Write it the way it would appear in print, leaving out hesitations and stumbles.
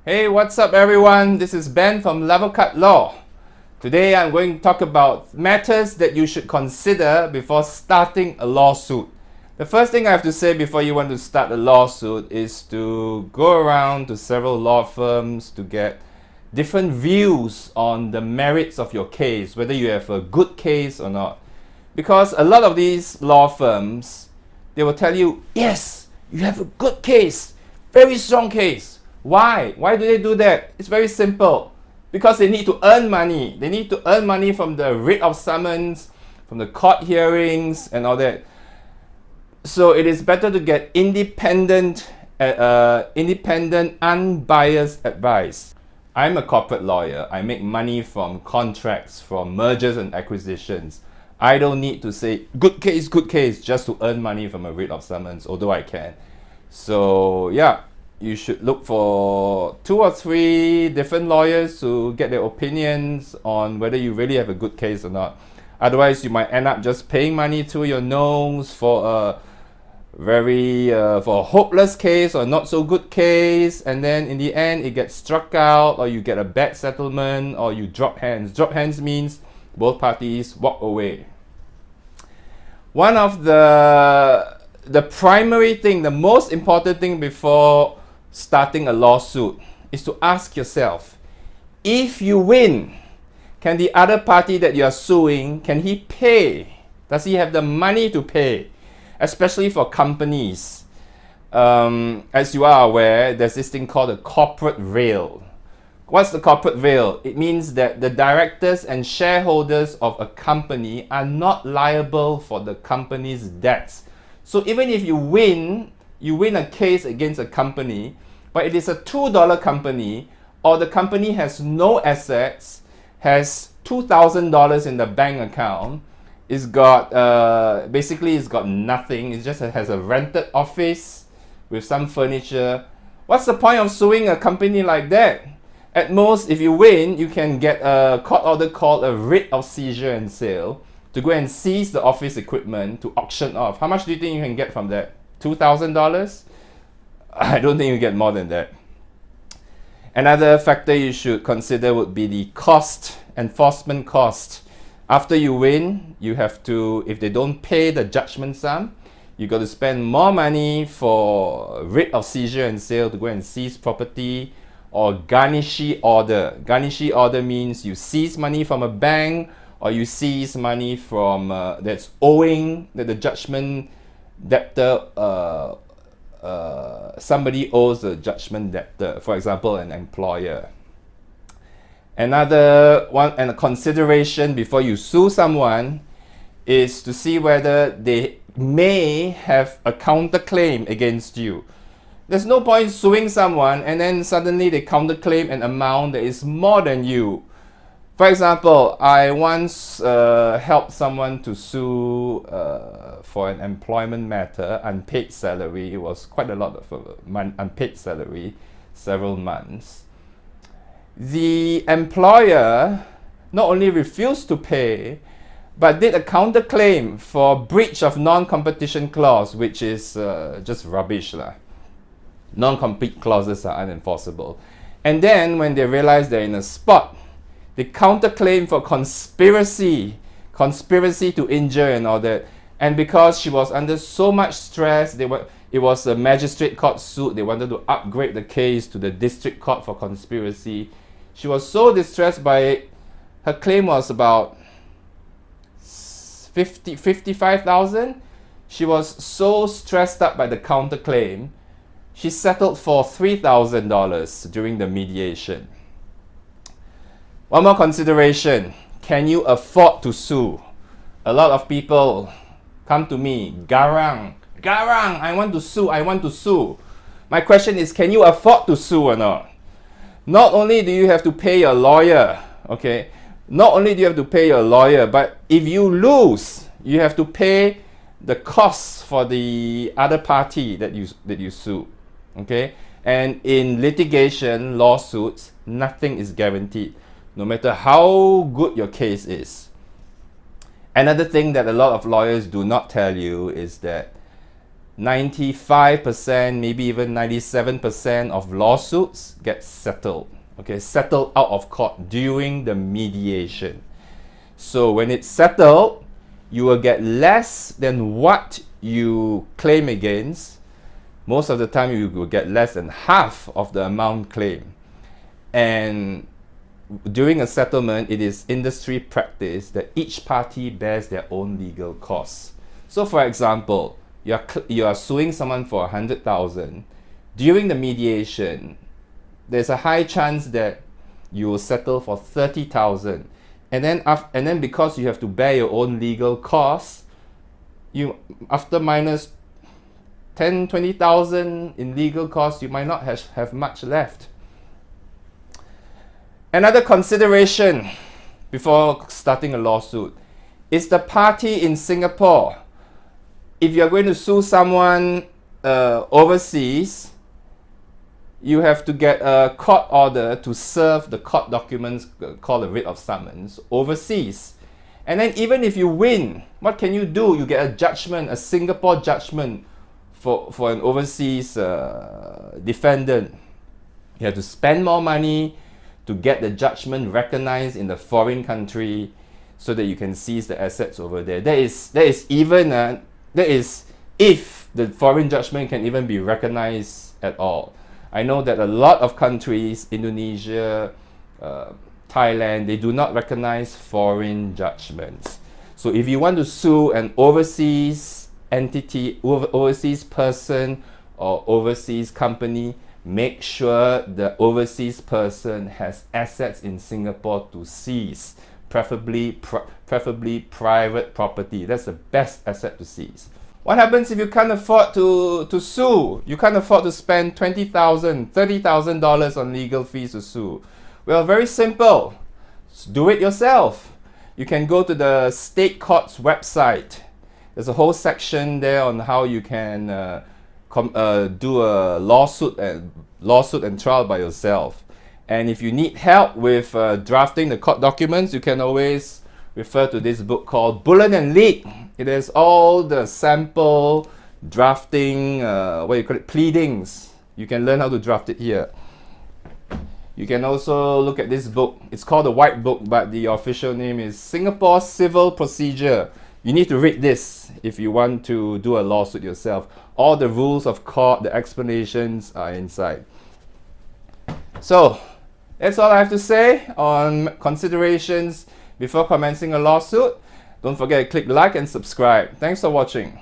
Hey, what's up everyone? This is Ben from Level Cut Law. Today I'm going to talk about matters that you should consider before starting a lawsuit. The first thing I have to say before you want to start a lawsuit is to go around to several law firms to get different views on the merits of your case, whether you have a good case or not. Because a lot of these law firms, they will tell you, yes, you have a good case, very strong case. Why? Why do they do that? It's very simple. Because they need to earn money. They need to earn money from the writ of summons, from the court hearings and all that. So it is better to get independent, unbiased advice. I'm a corporate lawyer. I make money from contracts, from mergers and acquisitions. I don't need to say good case, just to earn money from a writ of summons, although I can. So yeah, you should look for 2 or 3 different lawyers to get their opinions on whether you really have a good case or not. Otherwise, you might end up just paying money to your nose for a hopeless case or not so good case, and then in the end it gets struck out, or you get a bad settlement, or you drop hands. Drop hands means both parties walk away. One of the primary thing, the most important thing before starting a lawsuit is to ask yourself, if you win, can the other party that you are suing, can he pay? Does he have the money to pay? Especially for companies. As you are aware, there's this thing called a corporate veil. What's the corporate veil? It means that the directors and shareholders of a company are not liable for the company's debts. So even if you win a case against a company, but it is a $2 company, or the company has no assets, has $2,000 in the bank account, it's got nothing, it just has a rented office with some furniture. What's the point of suing a company like that? At most, if you win, you can get a court order called a writ of seizure and sale to go and seize the office equipment to auction off. How much do you think you can get from that? $2,000? I don't think you get more than that. Another factor you should consider would be the cost, enforcement cost. After you win, you have to, if they don't pay the judgment sum, you got to spend more money for writ of seizure and sale to go and seize property, or garnishee order. Garnishee order means you seize money from a bank, or you seize money from that's owing, that the judgment debtor, somebody owes a judgment debtor, for example, an employer. Another one and a consideration before you sue someone is to see whether they may have a counterclaim against you. There's no point suing someone and then suddenly they counterclaim an amount that is more than you. For example, I once helped someone to sue for an employment matter, unpaid salary. It was quite a lot of unpaid salary, several months. The employer not only refused to pay, but did a counterclaim for breach of non-competition clause, which is just rubbish lah. Non-compete clauses are unenforceable. And then when they realize they're in a spot, they counterclaim for conspiracy to injure and all that. And because she was under so much stress, it was a magistrate court suit. They wanted to upgrade the case to the district court for conspiracy. She was so distressed by it. Her claim was about 55,000. She was so stressed up by the counterclaim, she settled for $3,000 during the mediation. One more consideration. Can you afford to sue? A lot of people come to me, Garang, I want to sue. My question is, can you afford to sue or not? Not only do you have to pay your lawyer, okay? Not only do you have to pay your lawyer, but if you lose, you have to pay the costs for the other party that you sue. Okay, and in litigation, lawsuits, nothing is guaranteed, no matter how good your case is. Another thing that a lot of lawyers do not tell you is that 95%, maybe even 97% of lawsuits get settled. Okay, settled out of court during the mediation. So when it's settled, you will get less than what you claim against. Most of the time you will get less than half of the amount claimed. And during a settlement, it is industry practice that each party bears their own legal costs. So for example, you are suing someone for 100,000. During the mediation, there's a high chance that you will settle for 30,000. And then because you have to bear your own legal costs, you after minus 10, 20,000 in legal costs, you might not have much left. Another consideration before starting a lawsuit is the party in Singapore. If you're going to sue someone overseas, you have to get a court order to serve the court documents called a writ of summons overseas. And then even if you win, what can you do? You get a judgment, a Singapore judgment for an overseas defendant. You have to spend more money to get the judgment recognized in the foreign country so that you can seize the assets over there. That is if the foreign judgment can even be recognized at all. I know that a lot of countries, Indonesia, Thailand, they do not recognize foreign judgments. So if you want to sue an overseas entity, overseas person or overseas company, make sure the overseas person has assets in Singapore to seize, preferably private property. That's the best asset to seize. What happens if you can't afford to sue? You can't afford to spend $20,000, $30,000 on legal fees to sue. Well, very simple. Do it yourself. You can go to the state court's website. There's a whole section there on how you can do a lawsuit and trial by yourself. And if you need help with drafting the court documents, you can always refer to this book called Bullen and Lead. It has all the sample drafting, pleadings. You can learn how to draft it here. You can also look at this book. It's called the White Book, but the official name is Singapore Civil Procedure. You need to read this if you want to do a lawsuit yourself. All the rules of court, the explanations are inside. So, that's all I have to say on considerations before commencing a lawsuit. Don't forget to click like and subscribe. Thanks for watching.